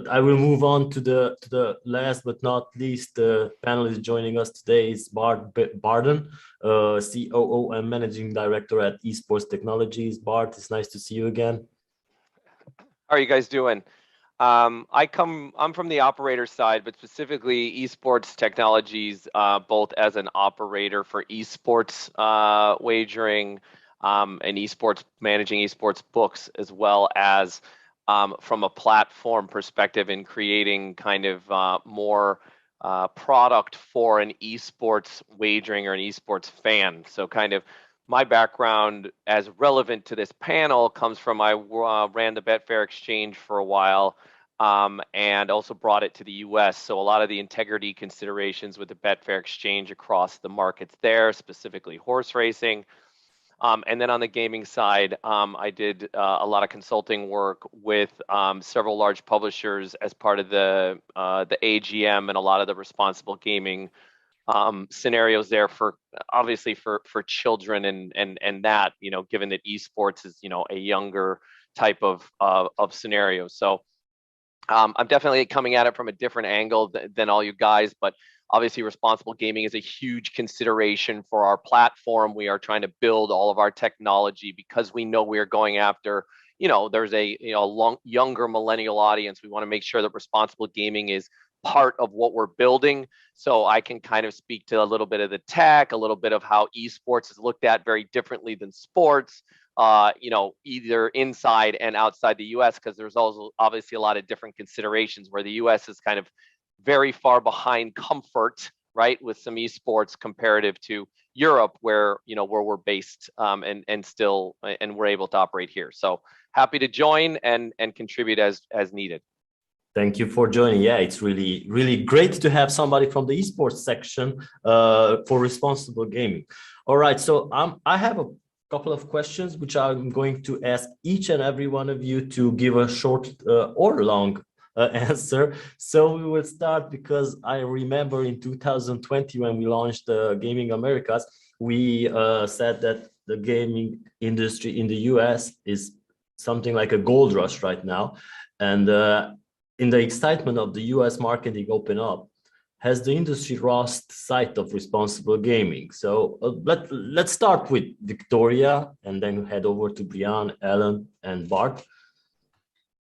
I will move on to the last but not least panelist joining us today is Bart Barden, COO and Managing Director at Esports Technologies. Bart, it's nice to see you again. How are you guys doing? I'm from the operator side, but specifically Esports Technologies, both as an operator for esports wagering and esports managing esports books, as well as from a platform perspective in creating kind of more product for an esports wagering or an esports fan. So kind of my background as relevant to this panel comes from I ran the Betfair exchange for a while and also brought it to the US. So a lot of the integrity considerations with the Betfair exchange across the markets there, specifically horse racing. And then on the gaming side, I did a lot of consulting work with several large publishers as part of the AGM and a lot of the responsible gaming scenarios there for obviously for children and that, you know, given that esports is, you know, a younger type of scenario. So I'm definitely coming at it from a different angle than all you guys, but obviously responsible gaming is a huge consideration for our platform. We are trying to build all of our technology because we know we are going after, you know, there's a younger millennial audience. We want to make sure that responsible gaming is part of what we're building. So I can kind of speak to a little bit of the tech, a little bit of how esports is looked at very differently than sports, you know, either inside and outside the US, because there's also obviously a lot of different considerations where the US is kind of very far behind comfort, right, with some esports comparative to Europe, where, you know, where we're based and still, and we're able to operate here. So happy to join and contribute as needed. Thank you for joining. Yeah, it's really great to have somebody from the esports section for responsible gaming. All right, so I have a couple of questions which I'm going to ask each and every one of you to give a short or long answer. So we will start because I remember in 2020 when we launched Gaming Americas, we said that the gaming industry in the US is something like a gold rush right now, and in the excitement of the US marketing open up, has the industry lost sight of responsible gaming? So let's start with Victoria and then head over to Brian, Ellen, and Bart.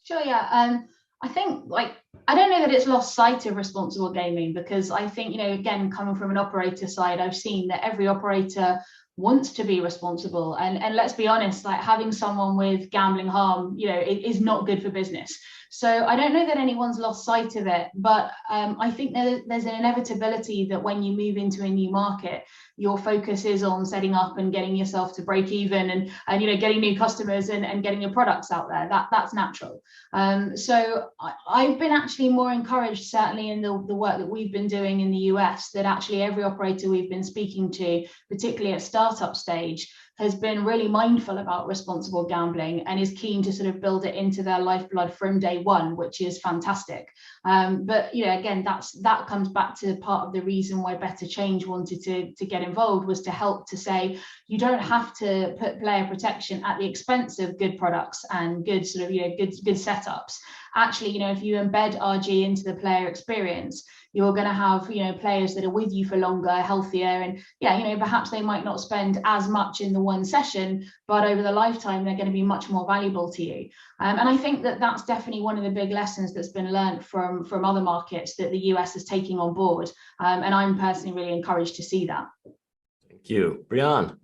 Sure, yeah. I think, like, I don't know that it's lost sight of responsible gaming, because I think, you know, again, coming from an operator side, I've seen that every operator wants to be responsible. And let's be honest, like, having someone with gambling harm, you know, it is not good for business. So I don't know that anyone's lost sight of it, but I think there's an inevitability that when you move into a new market, your focus is on setting up and getting yourself to break even and you know, getting new customers and getting your products out there. That's natural. So I've been actually more encouraged, certainly in the work that we've been doing in the US, that actually every operator we've been speaking to, particularly at startup stage, has been really mindful about responsible gambling and is keen to sort of build it into their lifeblood from day one, which is fantastic. But you know, again, that comes back to part of the reason why Better Change wanted to get involved, was to help to say you don't have to put player protection at the expense of good products and good sort of, you know, good setups. Actually, you know, if you embed RG into the player experience, you're going to have, you know, players that are with you for longer, healthier, and yeah, you know, perhaps they might not spend as much in the one session, but over the lifetime they're going to be much more valuable to you. And I think that that's definitely one of the big lessons that's been learned from other markets that the US is taking on board, and I'm personally really encouraged to see that. Thank you. Brian.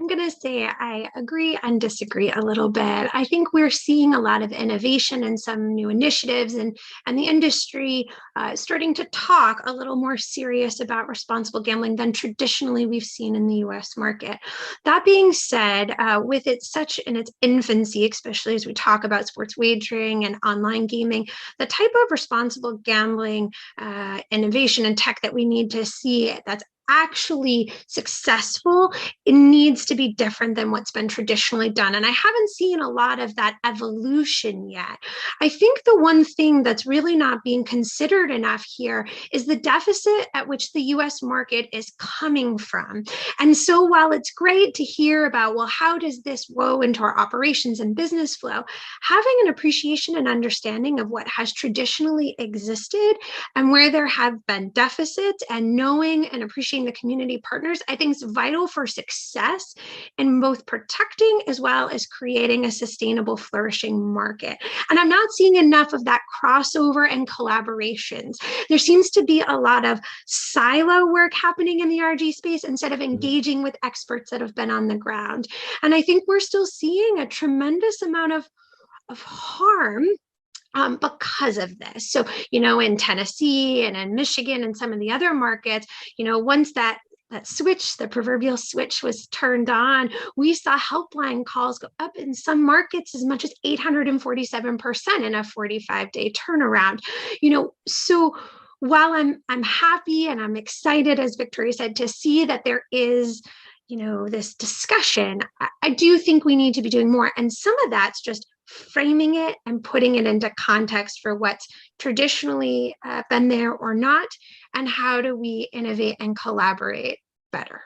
I'm going to say I agree and disagree a little bit. I think we're seeing a lot of innovation and some new initiatives, and the industry starting to talk a little more serious about responsible gambling than traditionally we've seen in the US market. That being said, with it such in its infancy, especially as we talk about sports wagering and online gaming, the type of responsible gambling innovation and tech that we need to see that's actually successful, it needs to be different than what's been traditionally done. And I haven't seen a lot of that evolution yet. I think the one thing that's really not being considered enough here is the deficit at which the US market is coming from. And so while it's great to hear about, well, how does this woe into our operations and business flow, having an appreciation and understanding of what has traditionally existed and where there have been deficits and knowing and appreciating the community partners, I think is vital for success in both protecting as well as creating a sustainable, flourishing market. And I'm not seeing enough of that crossover and collaborations. There seems to be a lot of silo work happening in the RG space instead of engaging with experts that have been on the ground. And I think we're still seeing a tremendous amount of harm because of this. So, in Tennessee and in Michigan and some of the other markets, once that switch, the proverbial switch, was turned on, we saw helpline calls go up in some markets as much as 847% in a 45-day turnaround. So while I'm happy and I'm excited, as Victoria said, to see that there is this discussion, I do think we need to be doing more. And some of that's just framing it and putting it into context for what's traditionally been there or not, and how do we innovate and collaborate better.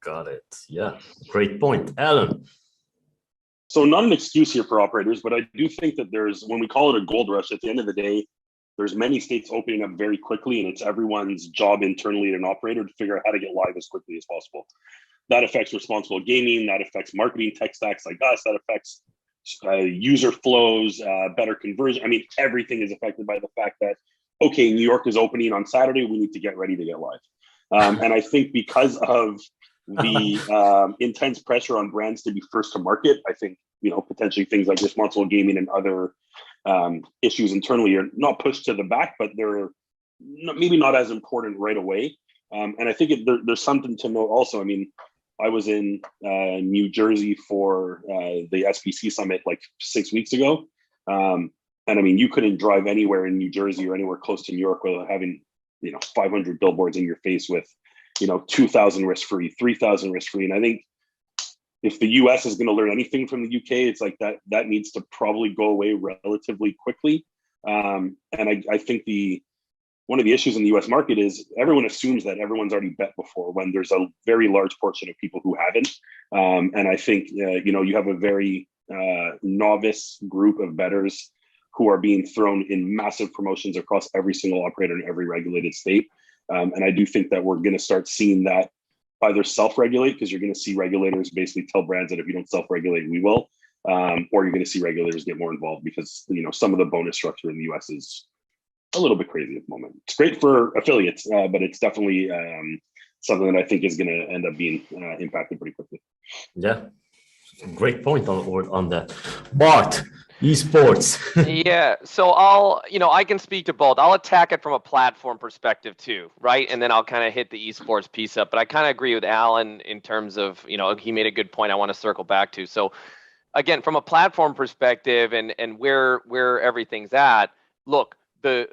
Got it. Yeah, great point. Alan. So not an excuse here for operators, but I do think that when we call it a gold rush, at the end of the day, there's many states opening up very quickly, and it's everyone's job internally at an operator to figure out how to get live as quickly as possible. That affects responsible gaming, that affects marketing tech stacks like us, that affects user flows, better conversion. I mean, everything is affected by the fact that, okay, New York is opening on Saturday, we need to get ready to get live. And I think because of the intense pressure on brands to be first to market, I think, potentially things like responsible gaming and other issues internally are not pushed to the back, but they're maybe not as important right away. And I think there's something to note also. I mean, I was in New Jersey for the SBC summit like 6 weeks ago. And I mean, you couldn't drive anywhere in New Jersey or anywhere close to New York without having, 500 billboards in your face with, 2,000 risk-free, 3,000 risk-free. And I think if the US is going to learn anything from the UK, it's like that needs to probably go away relatively quickly. And I think one of the issues in the US market is everyone assumes that everyone's already bet before, when there's a very large portion of people who haven't. And I think, you have a very novice group of bettors who are being thrown in massive promotions across every single operator in every regulated state. And I do think that we're going to start seeing that either self-regulate, because you're going to see regulators basically tell brands that if you don't self-regulate, we will, or you're going to see regulators get more involved because, some of the bonus structure in the US is a little bit crazy at the moment. It's great for affiliates, but it's definitely something that I think is going to end up being impacted pretty quickly. Yeah, great point on that. Bart, esports. Yeah, so I can speak to both. I'll attack it from a platform perspective too, right? And then I'll kind of hit the esports piece up. But I kind of agree with Alan in terms of, he made a good point I want to circle back to. So again, from a platform perspective and where everything's at, look,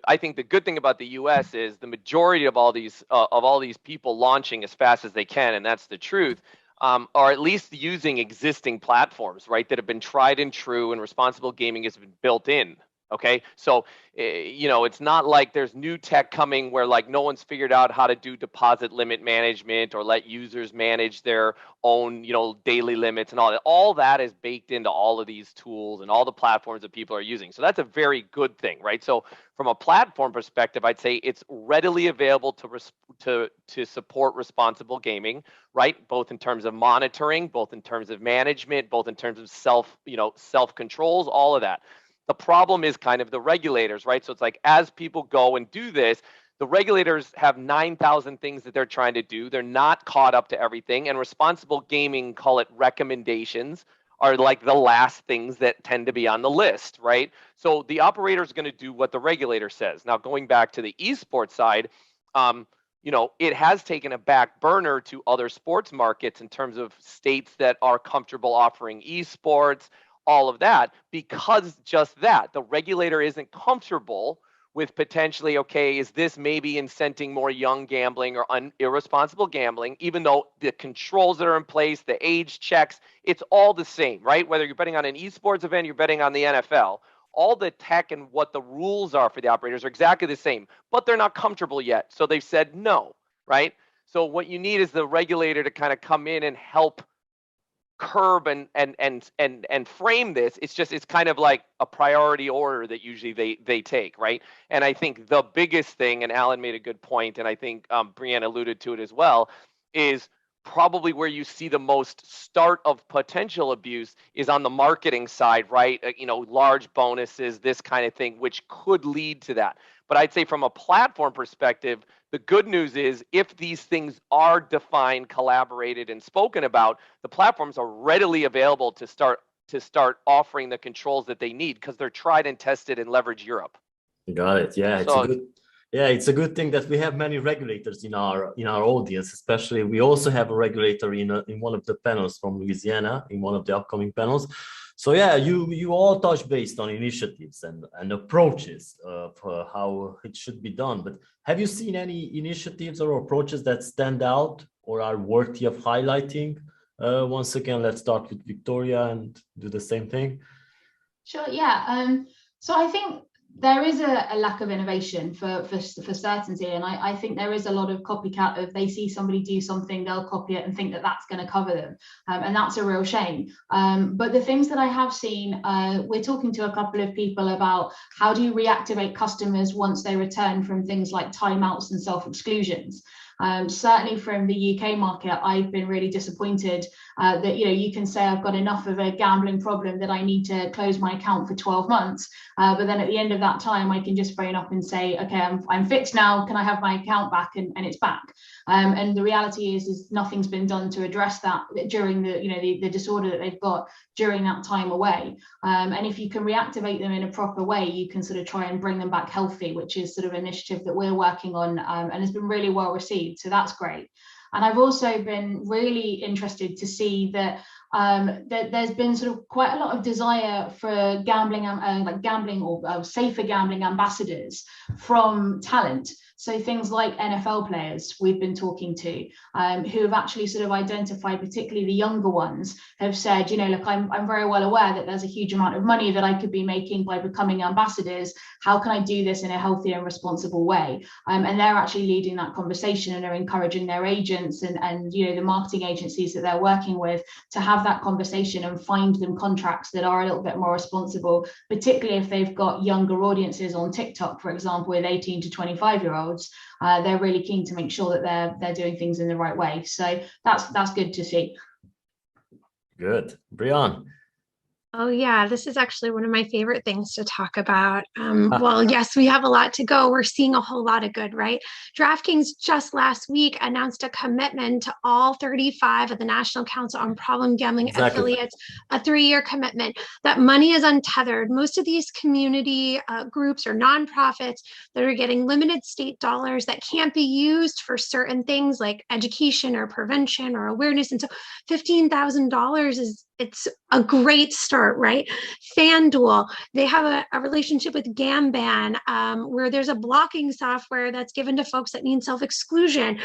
I think the good thing about the U.S. is the majority of all these people launching as fast as they can, and that's the truth, are at least using existing platforms, right, that have been tried and true, and responsible gaming has been built in. Okay, so it's not like there's new tech coming where like no one's figured out how to do deposit limit management or let users manage their own daily limits and all that. All that is baked into all of these tools and all the platforms that people are using. So that's a very good thing, right? So from a platform perspective, I'd say it's readily available to support responsible gaming, right? Both in terms of monitoring, both in terms of management, both in terms of self controls, all of that. The problem is kind of the regulators, right? So it's like as people go and do this, the regulators have 9,000 things that they're trying to do. They're not caught up to everything. And responsible gaming, call it recommendations, are like the last things that tend to be on the list, right? So the operator is going to do what the regulator says. Now, going back to the esports side, it has taken a back burner to other sports markets in terms of states that are comfortable offering esports, all of that, because just that, the regulator isn't comfortable with potentially, okay, is this maybe incenting more young gambling or irresponsible gambling, even though the controls that are in place, the age checks, it's all the same, right? Whether you're betting on an esports event, you're betting on the NFL, all the tech and what the rules are for the operators are exactly the same, but they're not comfortable yet. So they've said no, right? So what you need is the regulator to kind of come in and help curb and frame this. It's kind of like a priority order that usually they take, right? And I think the biggest thing, and Alan made a good point, and I think Brianne alluded to it as well, is probably where you see the most start of potential abuse is on the marketing side, right? Large bonuses, this kind of thing, which could lead to that. But I'd say from a platform perspective, the good news is if these things are defined, collaborated, and spoken about, the platforms are readily available to start offering the controls that they need because they're tried and tested and leverage Europe. Got it. Yeah, it's a good thing that we have many regulators in our audience. Especially, we also have a regulator in one of the panels from Louisiana, in one of the upcoming panels. So yeah, you all touch based on initiatives and approaches for how it should be done. But have you seen any initiatives or approaches that stand out or are worthy of highlighting? Once again, let's start with Victoria and do the same thing. Sure. Yeah. So I think there is a lack of innovation for certainty, and I think there is a lot of copycat of they see somebody do something, they'll copy it and think that that's going to cover them, and that's a real shame. But the things that I have seen, we're talking to a couple of people about how do you reactivate customers once they return from things like timeouts and self-exclusions. Certainly from the UK market, I've been really disappointed that you can say I've got enough of a gambling problem that I need to close my account for 12 months, but then at the end of that time I can just phone up and say, okay, I'm fixed now, can I have my account back? And it's back. And the reality is nothing's been done to address that during the disorder that they've got during that time away. And if you can reactivate them in a proper way, you can sort of try and bring them back healthy, which is sort of an initiative that we're working on, and has been really well received. So that's great. And I've also been really interested to see that that there's been sort of quite a lot of desire for gambling, like gambling or safer gambling ambassadors from talent. So things like NFL players we've been talking to, who have actually sort of identified, particularly the younger ones, have said, look, I'm very well aware that there's a huge amount of money that I could be making by becoming ambassadors. How can I do this in a healthy and responsible way? And they're actually leading that conversation and are encouraging their agents and the marketing agencies that they're working with to have that conversation and find them contracts that are a little bit more responsible, particularly if they've got younger audiences on TikTok, for example, with 18 to 25-year-olds. They're really keen to make sure that they're doing things in the right way. So that's good to see. Good. Brianne. Oh, yeah, this is actually one of my favorite things to talk about. Well, yes, we have a lot to go. We're seeing a whole lot of good, right? DraftKings just last week announced a commitment to all 35 of the National Council on Problem Gambling affiliates, a 3-year commitment. That money is untethered. Most of these community groups or nonprofits that are getting limited state dollars that can't be used for certain things like education or prevention or awareness. And so $15,000 it's a great start, right? FanDuel, they have a relationship with Gamban, where there's a blocking software that's given to folks that need self-exclusion.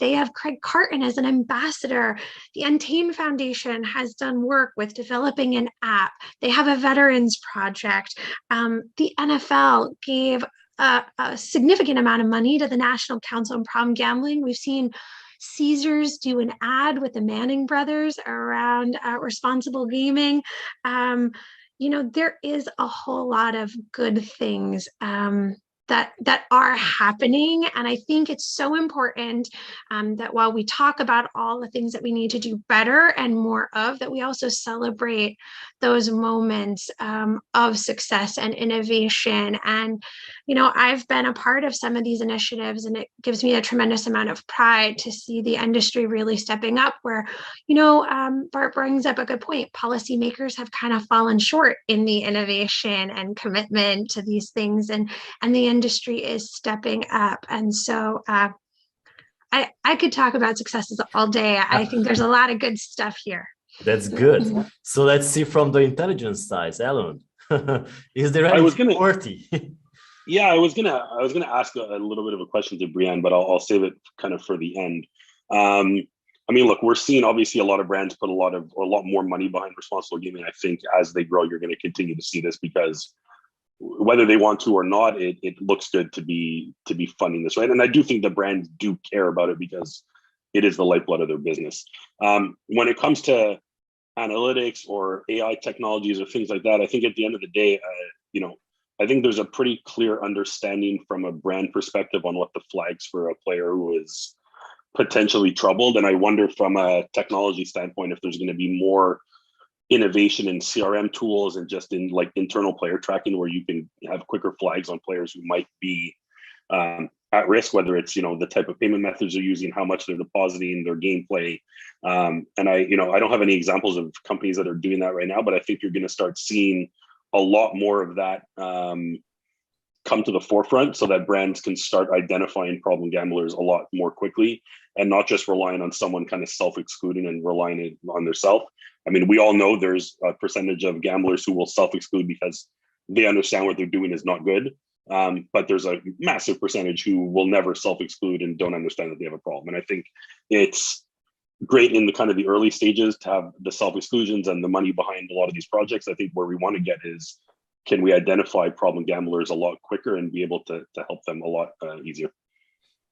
They have Craig Carton as an ambassador. The Untamed Foundation has done work with developing an app. They have a veterans project. The NFL gave a significant amount of money to the National Council on Problem Gambling. We've seen Caesars do an ad with the Manning brothers around responsible gaming. There is a whole lot of good things that are happening. And I think it's so important that while we talk about all the things that we need to do better and more of, that we also celebrate those moments of success and innovation. And, I've been a part of some of these initiatives, and it gives me a tremendous amount of pride to see the industry really stepping up where, Bart brings up a good point. Policymakers have kind of fallen short in the innovation and commitment to these things, and the industry is stepping up. And so I could talk about successes all day. I think there's a lot of good stuff here. That's good. So let's see from the intelligence side, Alan. Is there anything worthy? Yeah, I was gonna ask a little bit of a question to Brienne, but I'll save it kind of for the end. Um, I mean, look, we're seeing obviously a lot of brands put a lot more money behind responsible gaming. I think as they grow, you're going to continue to see this because whether they want to or not, it looks good to be funding this, right? And I do think the brands do care about it because it is the lifeblood of their business. When it comes to analytics or AI technologies or things like that, I think at the end of the day, you know, I think there's a pretty clear understanding from a brand perspective on what the flags for a player who is potentially troubled. And I wonder from a technology standpoint if there's going to be more innovation in CRM tools and just in like internal player tracking where you can have quicker flags on players who might be at risk, whether it's the type of payment methods they're using, how much they're depositing, their gameplay. And I don't have any examples of companies that are doing that right now, but I think you're going to start seeing a lot more of that come to the forefront so that brands can start identifying problem gamblers a lot more quickly and not just relying on someone kind of self-excluding and relying on their self. I mean, we all know there's a percentage of gamblers who will self-exclude because they understand what they're doing is not good. But there's a massive percentage who will never self-exclude and don't understand that they have a problem. And I think it's great in the kind of the early stages to have the self-exclusions and the money behind a lot of these projects. I think where we want to get is, can we identify problem gamblers a lot quicker and be able to help them a lot easier?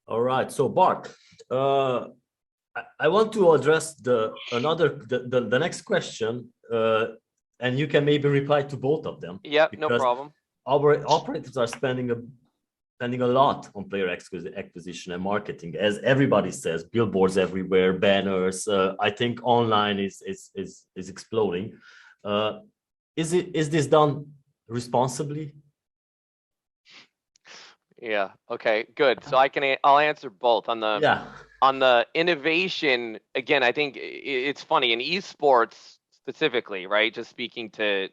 All right. So Bart, I want to address the next question, and you can maybe reply to both of them. Yep, no problem. Our operators are spending a lot on player acquisition and marketing, as everybody says, billboards everywhere, banners. I think online is exploding. Is this done responsibly? Yeah. Okay. Good. So I'll answer both on the innovation. Again, I think it's funny in esports specifically, right? Just speaking to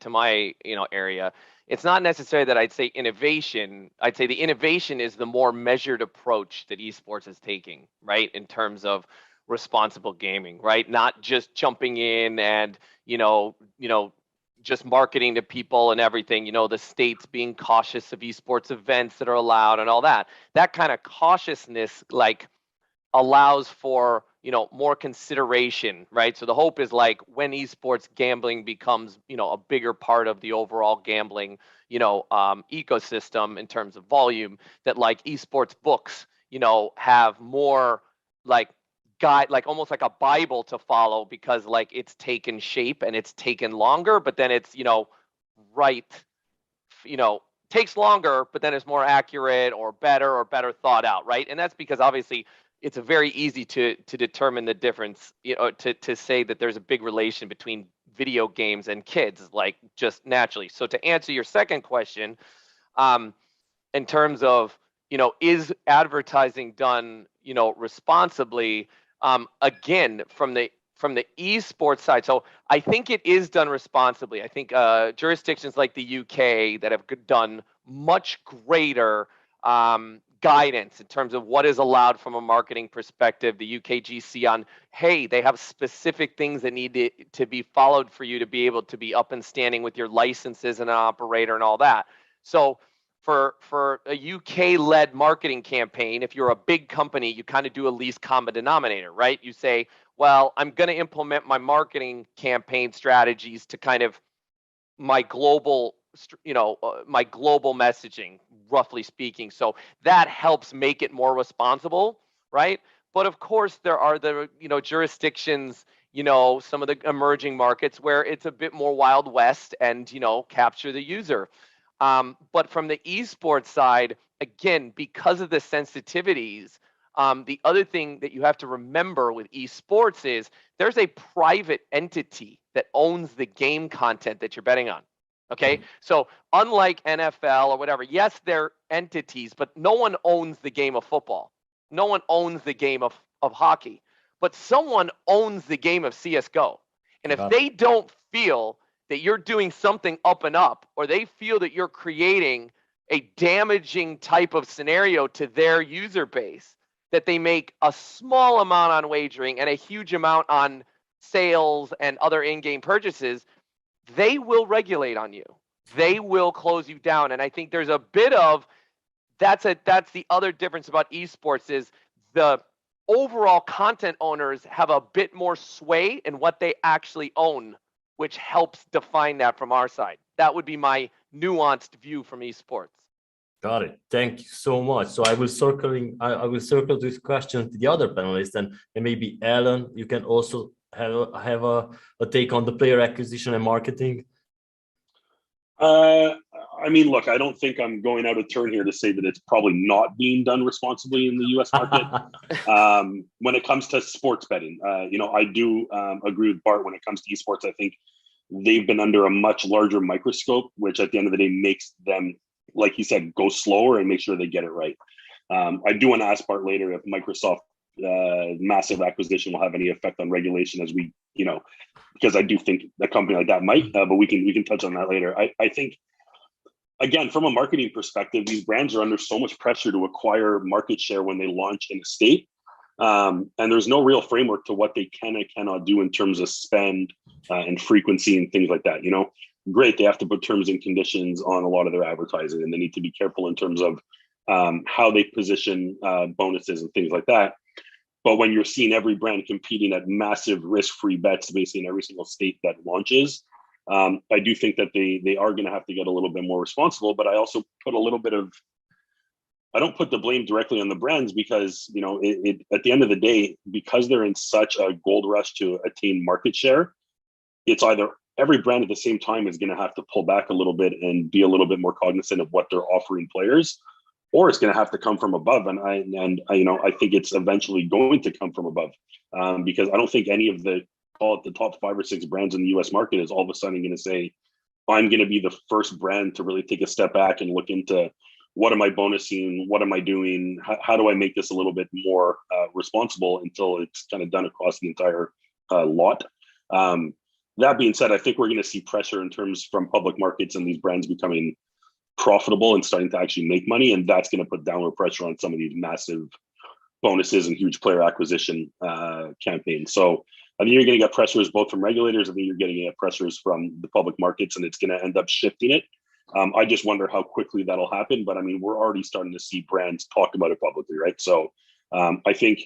my area, it's not necessarily that I'd say innovation. I'd say the innovation is the more measured approach that esports is taking, right? In terms of responsible gaming, right? Not just jumping in and just marketing to people and everything, the states being cautious of esports events that are allowed and all that. That kind of cautiousness allows for, more consideration, right? So the hope is when esports gambling becomes, a bigger part of the overall gambling, ecosystem in terms of volume, that esports books, have more guide, almost like a Bible to follow, because it's taken shape and it's taken longer, but then it's takes longer, but then it's more accurate or better thought out, right? And that's because obviously it's very easy to determine the difference, to say that there's a big relation between video games and kids, just naturally. So to answer your second question, in terms of is advertising done responsibly? Again, from the esports side, so I think it is done responsibly. I think jurisdictions like the UK that have done much greater guidance in terms of what is allowed from a marketing perspective. The UKGC on, hey, they have specific things that need to be followed for you to be able to be up and standing with your licenses and an operator and all that. So for a UK-led marketing campaign, if you're a big company, you kind of do a least common denominator, right? You say, well, I'm going to implement my marketing campaign strategies to kind of my global messaging, roughly speaking. So that helps make it more responsible, right? But of course, there are the jurisdictions, some of the emerging markets where it's a bit more Wild West and capture the user. But from the esports side, again, because of the sensitivities, the other thing that you have to remember with esports is there's a private entity that owns the game content that you're betting on. Okay, so unlike NFL or whatever, yes, they're entities, but no one owns the game of football. No one owns the game of hockey, but someone owns the game of CSGO. And if they don't feel that you're doing something up and up, or they feel that you're creating a damaging type of scenario to their user base, that they make a small amount on wagering and a huge amount on sales and other in-game purchases, they will regulate on you. they will close you down. And I think there's a bit of that's the other difference about esports is the overall content owners have a bit more sway in what they actually own, which helps define that from our side. That would be my nuanced view from esports. Got it. Thank you so much. So I will circle this question to the other panelists, and maybe Alan, you can also have a take on the player acquisition and marketing. I mean, look, I don't think I'm going out of turn here to say that it's probably not being done responsibly in the U.S. market. When it comes to sports betting, I do agree with Bart when it comes to esports. I think they've been under a much larger microscope, which at the end of the day makes them, like he said, go slower and make sure they get it right. I do want to ask Bart later if Microsoft massive acquisition will have any effect on regulation as we, because I do think a company like that might, but we can touch on that later. I think, again, from a marketing perspective, these brands are under so much pressure to acquire market share when they launch in a state. And there's no real framework to what they can and cannot do in terms of spend and frequency and things like that. Great, they have to put terms and conditions on a lot of their advertising, and they need to be careful in terms of how they position bonuses and things like that. But when you're seeing every brand competing at massive risk-free bets basically in every single state that launches, I do think that they are going to have to get a little bit more responsible. But I also put a little bit of, I don't put the blame directly on the brands because, at the end of the day, because they're in such a gold rush to attain market share, it's either every brand at the same time is going to have to pull back a little bit and be a little bit more cognizant of what they're offering players, or it's going to have to come from above. And I think it's eventually going to come from above because I don't think any of the top 5 or 6 brands in the US market is all of a sudden going to say, I'm going to be the first brand to really take a step back and look into what am I bonusing? What am I doing? How do I make this a little bit more responsible until it's kind of done across the entire lot? That being said, I think we're going to see pressure in terms from public markets and these brands becoming profitable and starting to actually make money. And that's going to put downward pressure on some of these massive bonuses and huge player acquisition campaigns. So I think you're going to get pressures both from regulators. I think you're going to get pressures from the public markets, and it's going to end up shifting it. I just wonder how quickly that'll happen. But I mean, we're already starting to see brands talk about it publicly, right? So I think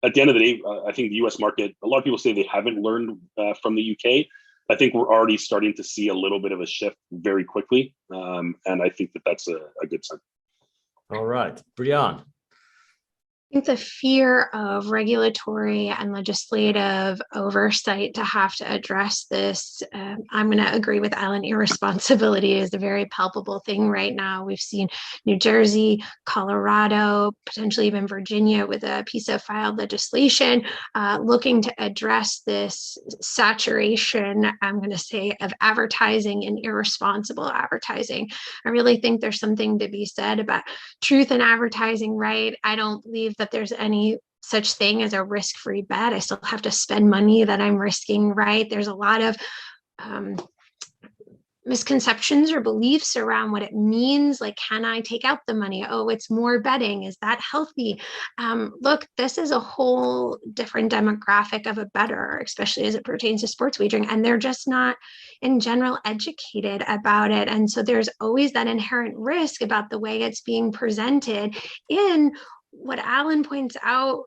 at the end of the day, I think the US market, a lot of people say they haven't learned from the UK. I think we're already starting to see a little bit of a shift very quickly. And I think that that's a good sign. All right, Brian. I think the fear of regulatory and legislative oversight to have to address this, I'm going to agree with Alan, irresponsibility is a very palpable thing right now. We've seen New Jersey, Colorado, potentially even Virginia with a piece of filed legislation looking to address this saturation, I'm going to say, of advertising and irresponsible advertising. I really think there's something to be said about truth in advertising, right? I don't believe that there's any such thing as a risk-free bet. I still have to spend money that I'm risking, right? There's a lot of misconceptions or beliefs around what it means. Like, can I take out the money? Oh, it's more betting. Is that healthy? Look, this is a whole different demographic of a bettor, especially as it pertains to sports wagering. And they're just not, in general, educated about it. And so there's always that inherent risk about the way it's being presented in what Alan points out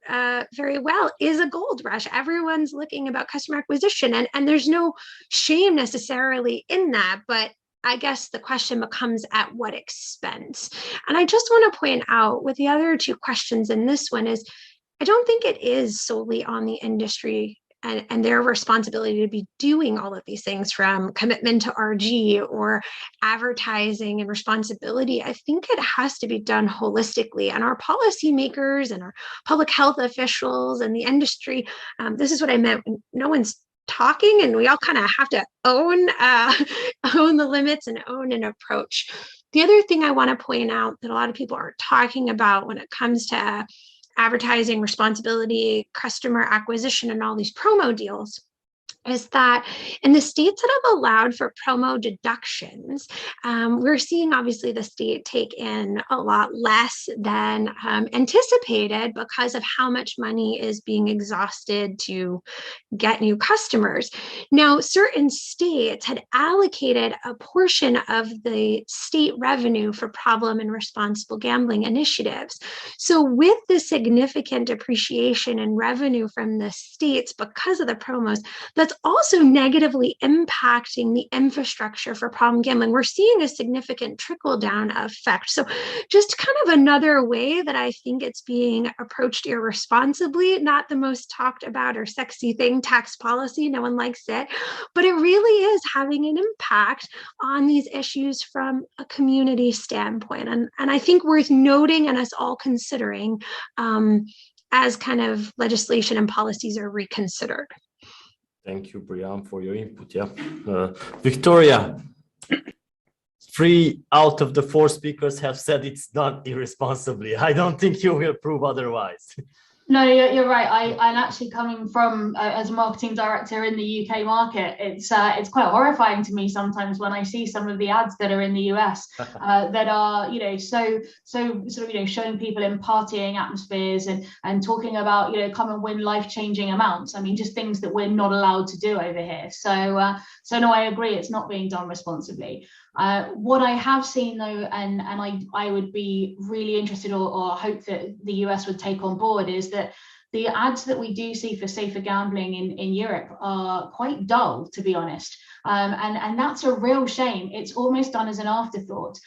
very well is a gold rush. Everyone's looking about customer acquisition, and there's no shame necessarily in that, but I guess the question becomes at what expense? And I just want to point out with the other 2 questions in this one is, I don't think it is solely on the industry and their responsibility to be doing all of these things, from commitment to RG or advertising and responsibility. I think it has to be done holistically. And our policymakers and our public health officials and the industry, this is what I meant when no one's talking, and we all kind of have to own the limits and own an approach. The other thing I want to point out that a lot of people aren't talking about when it comes to advertising responsibility, customer acquisition, and all these promo deals is that in the states that have allowed for promo deductions, we're seeing obviously the state take in a lot less than anticipated because of how much money is being exhausted to get new customers. Now, certain states had allocated a portion of the state revenue for problem and responsible gambling initiatives. So with the significant appreciation in revenue from the states because of the promos, that's also negatively impacting the infrastructure for problem gambling. We're seeing a significant trickle down effect. So just kind of another way that I think it's being approached irresponsibly, not the most talked about or sexy thing, tax policy, no one likes it, but it really is having an impact on these issues from a community standpoint. And I think worth noting and us all considering as kind of legislation and policies are reconsidered. Thank you, Brian, for your input. Yeah, Victoria, 3 out of the 4 speakers have said it's done irresponsibly. I don't think you will prove otherwise. No, you're right. I'm actually coming from as a marketing director in the UK market. It's quite horrifying to me sometimes when I see some of the ads that are in the US that are, you know, so sort of, you know, showing people in partying atmospheres and talking about, you know, come and win life-changing amounts. I mean, just things that we're not allowed to do over here. So no, I agree. It's not being done responsibly. What I have seen though, and I would be really interested or hope that the US would take on board, is that the ads that we do see for safer gambling in Europe are quite dull, to be honest. And that's a real shame. It's almost done as an afterthought.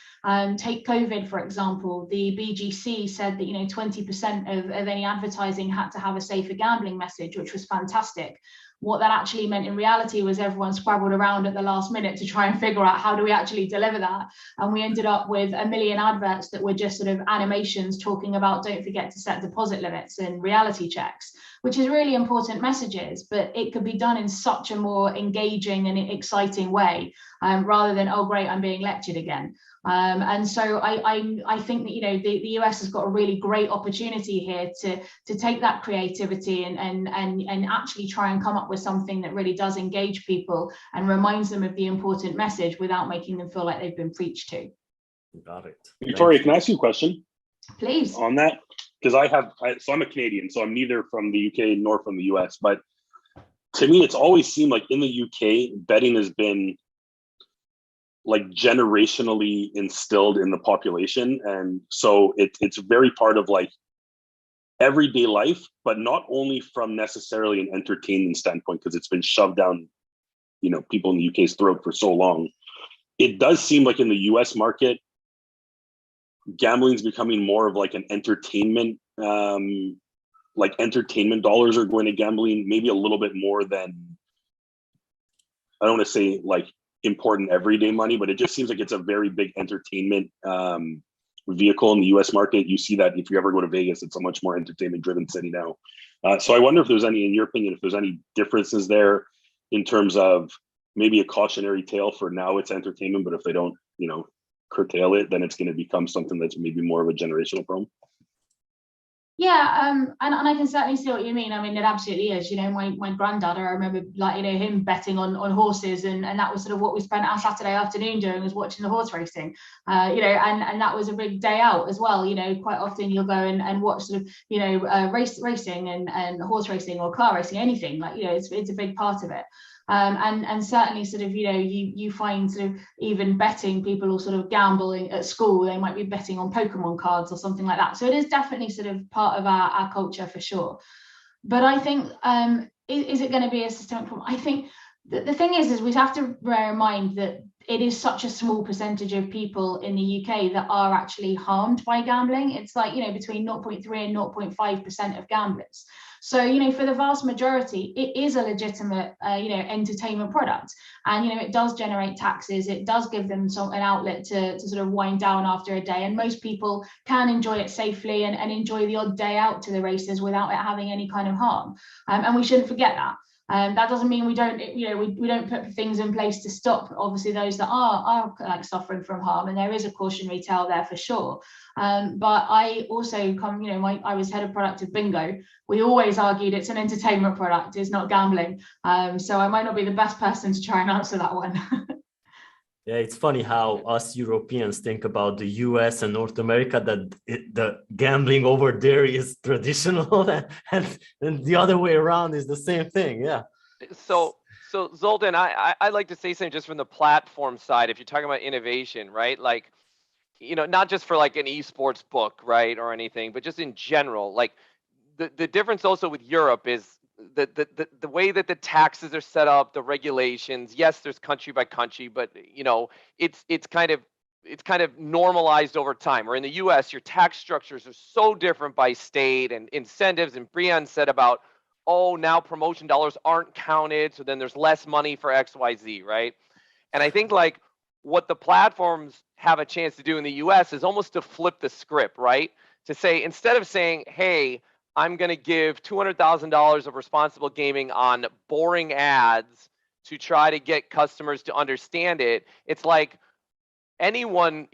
Take COVID, for example. The BGC said that, you know, 20% of any advertising had to have a safer gambling message, which was fantastic. What that actually meant in reality was everyone scrabbled around at the last minute to try and figure out how do we actually deliver that. And we ended up with 1 million adverts that were just sort of animations talking about don't forget to set deposit limits and reality checks, which is really important messages, but it could be done in such a more engaging and exciting way rather than, oh, great, I'm being lectured again. And so I think that, you know, the US has got a really great opportunity here to take that creativity and actually try and come up with something that really does engage people and reminds them of the important message without making them feel like they've been preached to. Got it. Victoria, can I ask you a question? Please. On that? Because so I'm a Canadian, so I'm neither from the UK nor from the US, but to me, it's always seemed like in the UK, betting has been like generationally instilled in the population. And so it's very part of like everyday life, but not only from necessarily an entertainment standpoint, because it's been shoved down, you know, people in the UK's throat for so long. It does seem like in the US market, gambling is becoming more of like an entertainment, like entertainment dollars are going to gambling, maybe a little bit more than, I don't want to say like important everyday money, but it just seems like it's a very big entertainment vehicle in the US market. You see that if you ever go to Vegas, it's a much more entertainment driven city now. So I wonder if there's any, in your opinion, if there's any differences there in terms of maybe a cautionary tale for now it's entertainment, but if they don't, you know, curtail it, then it's going to become something that's maybe more of a generational problem. Yeah, and I can certainly see what you mean. I mean, it absolutely is. You know, my granddad, I remember, like, you know, him betting on horses, and that was sort of what we spent our Saturday afternoon doing, was watching the horse racing. You know, and that was a big day out as well. You know, quite often you'll go and watch sort of, you know, racing and horse racing or car racing, anything, like, you know, it's a big part of it. And certainly sort of, you know, you find sort of even betting, people will sort of gambling at school, they might be betting on Pokemon cards or something like that. So it is definitely sort of part of our culture for sure. But I think, is it going to be a systemic problem? I think the thing is we have to bear in mind that it is such a small percentage of people in the UK that are actually harmed by gambling. It's like, you know, between 0.3 and 0.5% of gamblers. So, you know, for the vast majority, it is a legitimate, you know, entertainment product. And, you know, it does generate taxes. It does give them an outlet to sort of wind down after a day. And most people can enjoy it safely and enjoy the odd day out to the races without it having any kind of harm. And we shouldn't forget that. That doesn't mean we don't, we don't put things in place to stop, obviously, those that are like suffering from harm, and there is a cautionary tale there for sure. But I also come, I was head of product of Bingo. We always argued it's an entertainment product, it's not gambling. So I might not be the best person to try and answer that one. Yeah, it's funny how us Europeans think about the US and North America, that the gambling over there is traditional and the other way around is the same thing. Yeah. So Zoltan, I'd like to say something just from the platform side. If you're talking about innovation, right? Like, not just for like an esports book, right, or anything, but just in general, like the difference also with Europe is the way that the taxes are set up, the regulations. Yes, there's country by country, but it's kind of normalized over time. Or in the U.S., your tax structures are so different by state, and incentives. And Brian said about, oh, now promotion dollars aren't counted, so then there's less money for X, Y, Z, right? And I think like what the platforms have a chance to do in the U.S. is almost to flip the script, right? To say, instead of saying, hey, I'm going to give $200,000 of responsible gaming on boring ads to try to get customers to understand it. It's like anyone,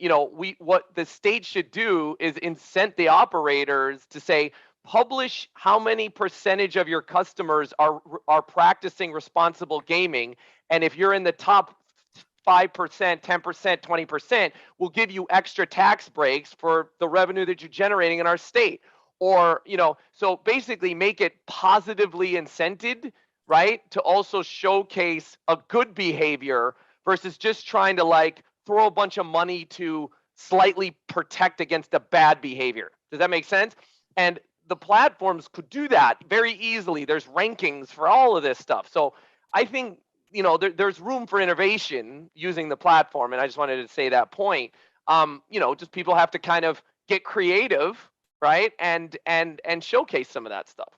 what the state should do is incent the operators to say, publish how many percentage of your customers are practicing responsible gaming. And if you're in the top 5%, 10%, 20%, we'll give you extra tax breaks for the revenue that you're generating in our state. Or, so basically make it positively incented, right? To also showcase a good behavior versus just trying to like throw a bunch of money to slightly protect against a bad behavior. Does that make sense? And the platforms could do that very easily. There's rankings for all of this stuff. So I think, there's room for innovation using the platform. And I just wanted to say that point. Just people have to kind of get creative, right? And showcase some of that stuff.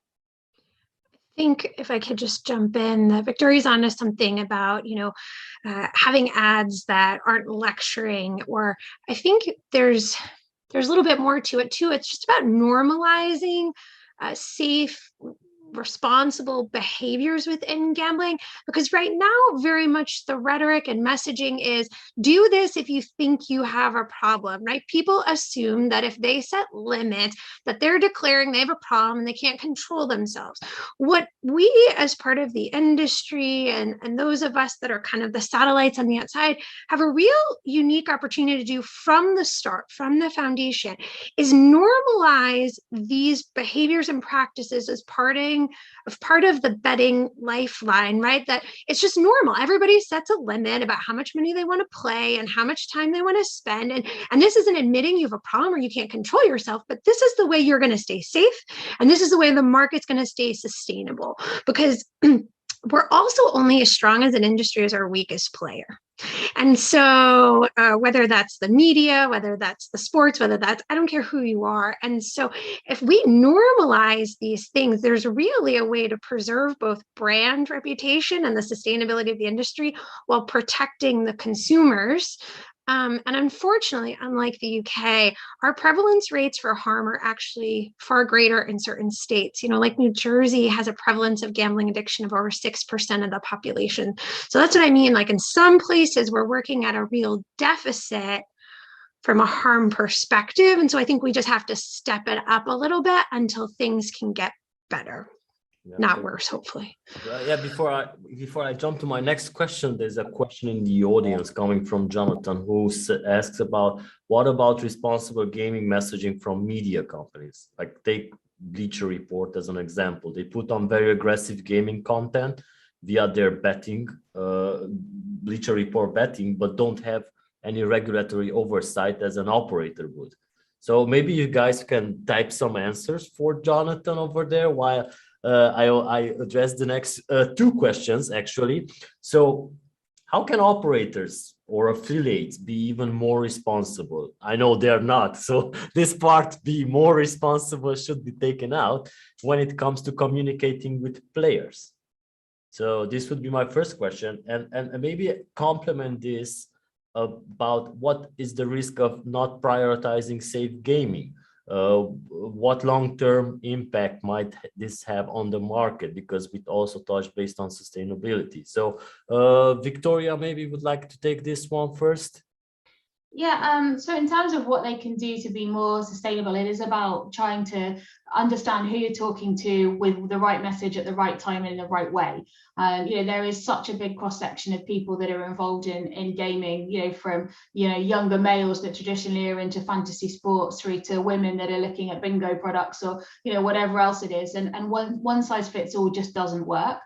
I think if I could just jump in, that Victoria's onto something about, having ads that aren't lecturing, or I think there's a little bit more to it too. It's just about normalizing safe, responsible behaviors within gambling, because right now very much the rhetoric and messaging is do this if you think you have a problem, right? People assume that if they set limits that they're declaring they have a problem and they can't control themselves. What we as part of the industry and those of us that are kind of the satellites on the outside have a real unique opportunity to do from the start, from the foundation, is normalize these behaviors and practices as part of the betting lifeline, right? That it's just normal. Everybody sets a limit about how much money they want to play and how much time they want to spend. And this isn't admitting you have a problem or you can't control yourself, but this is the way you're going to stay safe. And this is the way the market's going to stay sustainable, because we're also only as strong as an industry as our weakest player. And so whether that's the media, whether that's the sports, whether that's, I don't care who you are. And so if we normalize these things, there's really a way to preserve both brand reputation and the sustainability of the industry while protecting the consumers. And unfortunately, unlike the UK, our prevalence rates for harm are actually far greater in certain states. Like New Jersey has a prevalence of gambling addiction of over 6% of the population. So that's what I mean. Like in some places, we're working at a real deficit from a harm perspective. And so I think we just have to step it up a little bit until things can get better. Yeah, not worse, hopefully. Yeah, before I jump to my next question, there's a question in the audience coming from Jonathan, who asks about what about responsible gaming messaging from media companies? Like take Bleacher Report as an example. They put on very aggressive gaming content via their betting, Bleacher Report betting, but don't have any regulatory oversight as an operator would. So maybe you guys can type some answers for Jonathan over there while I address the next two questions, actually. So how can operators or affiliates be even more responsible? I know they're not. So this part, be more responsible, should be taken out when it comes to communicating with players. So this would be my first question. And maybe complement this about what is the risk of not prioritizing safe gaming. what long-term impact might this have on the market? Because we also touched based on sustainability. So Victoria, maybe would like to take this one first. Yeah, so in terms of what they can do to be more sustainable, it is about trying to understand who you're talking to with the right message at the right time and in the right way. There is such a big cross section of people that are involved in gaming, from, younger males that traditionally are into fantasy sports through to women that are looking at bingo products or, whatever else it is. And one size fits all just doesn't work.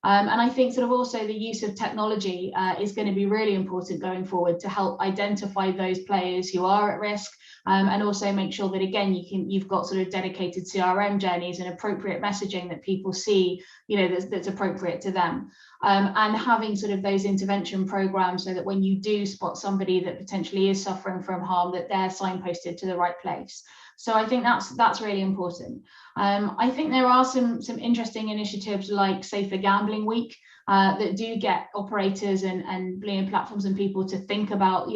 And I think sort of also the use of technology is going to be really important going forward to help identify those players who are at risk, and also make sure that, again, you've got sort of dedicated CRM journeys and appropriate messaging that people see, that's appropriate to them, and having sort of those intervention programs so that when you do spot somebody that potentially is suffering from harm, that they're signposted to the right place. So I think that's really important. I think there are some interesting initiatives like Safer Gambling Week that do get operators and platforms and people to think about,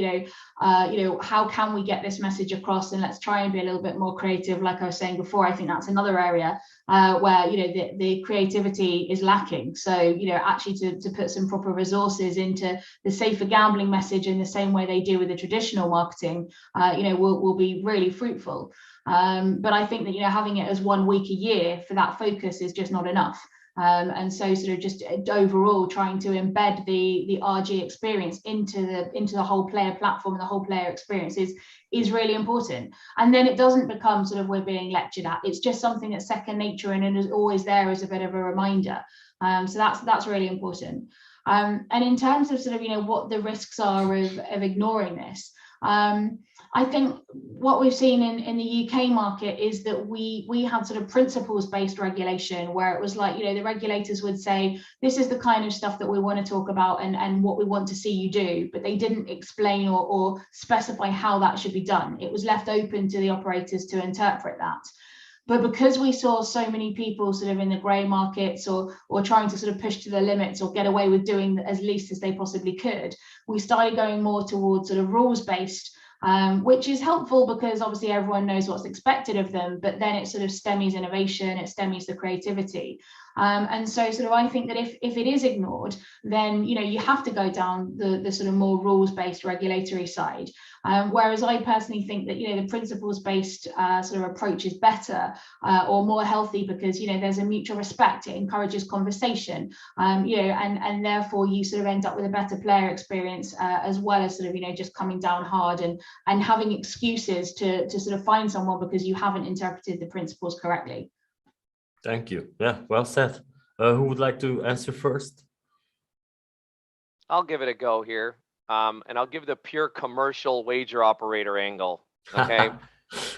how can we get this message across, and let's try and be a little bit more creative. Like I was saying before, I think that's another area where the creativity is lacking. So actually to put some proper resources into the safer gambling message in the same way they do with the traditional marketing, will be really fruitful. But I think that having it as 1 week a year for that focus is just not enough. And so sort of just overall trying to embed the RG experience into the whole player platform and the whole player experience is really important. And then it doesn't become sort of we're being lectured at. It's just something that's second nature and it is always there as a bit of a reminder. So that's really important. And in terms of sort of what the risks are of ignoring this, I think what we've seen in the UK market is that we had sort of principles-based regulation where it was like, the regulators would say, this is the kind of stuff that we want to talk about and what we want to see you do, but they didn't explain or specify how that should be done. It was left open to the operators to interpret that. But because we saw so many people sort of in the grey markets or trying to sort of push to the limits or get away with doing as least as they possibly could, we started going more towards sort of rules-based, which is helpful because obviously everyone knows what's expected of them, but then it sort of stymies innovation, it stymies the creativity. And so sort of I think that if it is ignored, then you have to go down the sort of more rules-based regulatory side. Whereas I personally think that the principles-based sort of approach is better or more healthy because there's a mutual respect, it encourages conversation, and therefore you sort of end up with a better player experience as well as sort of just coming down hard and having excuses to sort of find someone because you haven't interpreted the principles correctly. Thank you. Yeah, well said. Who would like to answer first? I'll give it a go here. And I'll give the pure commercial wager operator angle. Okay.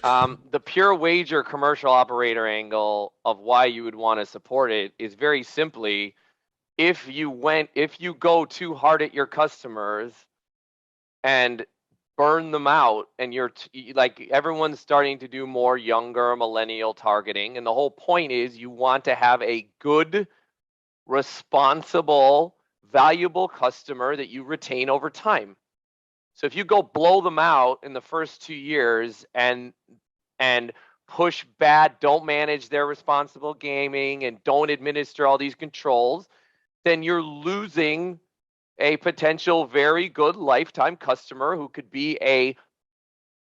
The pure wager commercial operator angle of why you would want to support it is very simply, if you go too hard at your customers and burn them out, and you're like everyone's starting to do more younger millennial targeting, and the whole point is you want to have a good, responsible, valuable customer that you retain over time. So if you go blow them out in the first 2 years and push bad, don't manage their responsible gaming and don't administer all these controls, then you're losing a potential very good lifetime customer who could be a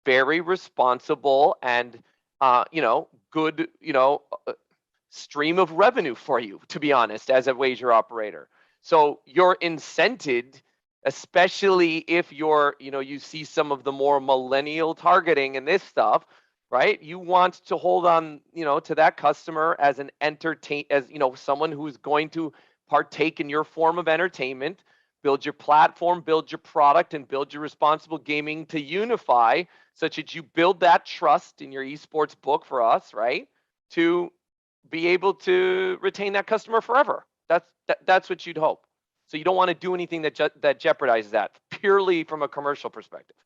very responsible and good stream of revenue for you, to be honest, as a wager operator. So you're incented, especially if you see some of the more millennial targeting and this stuff, right? You want to hold on, to that customer as someone who's going to partake in your form of entertainment, build your platform, build your product, and build your responsible gaming to unify, such that you build that trust in your esports book for us, right? To be able to retain that customer forever. That's what you'd hope. So you don't want to do anything that jeopardizes that, purely from a commercial perspective.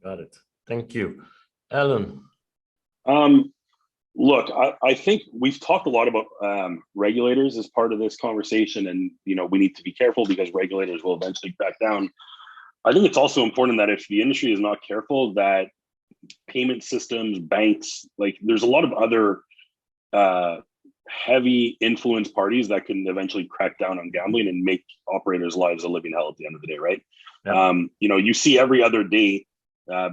Got it. Thank you. Alan. Look, I think we've talked a lot about regulators as part of this conversation, and we need to be careful because regulators will eventually back down. I think it's also important that if the industry is not careful, that payment systems, banks. Like there's a lot of other heavy influence parties that can eventually crack down on gambling and make operators' lives a living hell at the end of the day, right? Yeah. You see every other day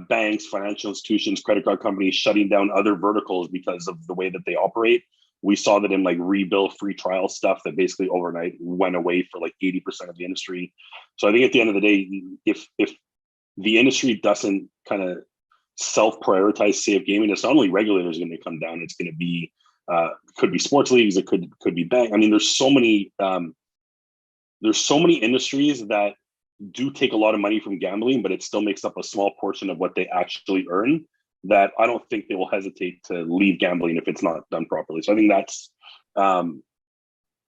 banks, financial institutions, credit card companies shutting down other verticals because of the way that they operate. We saw that in like rebill free trial stuff that basically overnight went away for like 80% of the industry. So I think at the end of the day, if the industry doesn't kind of self-prioritize safe gaming, it's not only regulators going to come down, it's going to be could be sports leagues, it could be bank. I mean, there's so many industries that do take a lot of money from gambling, but it still makes up a small portion of what they actually earn, that I don't think they will hesitate to leave gambling if it's not done properly. So I think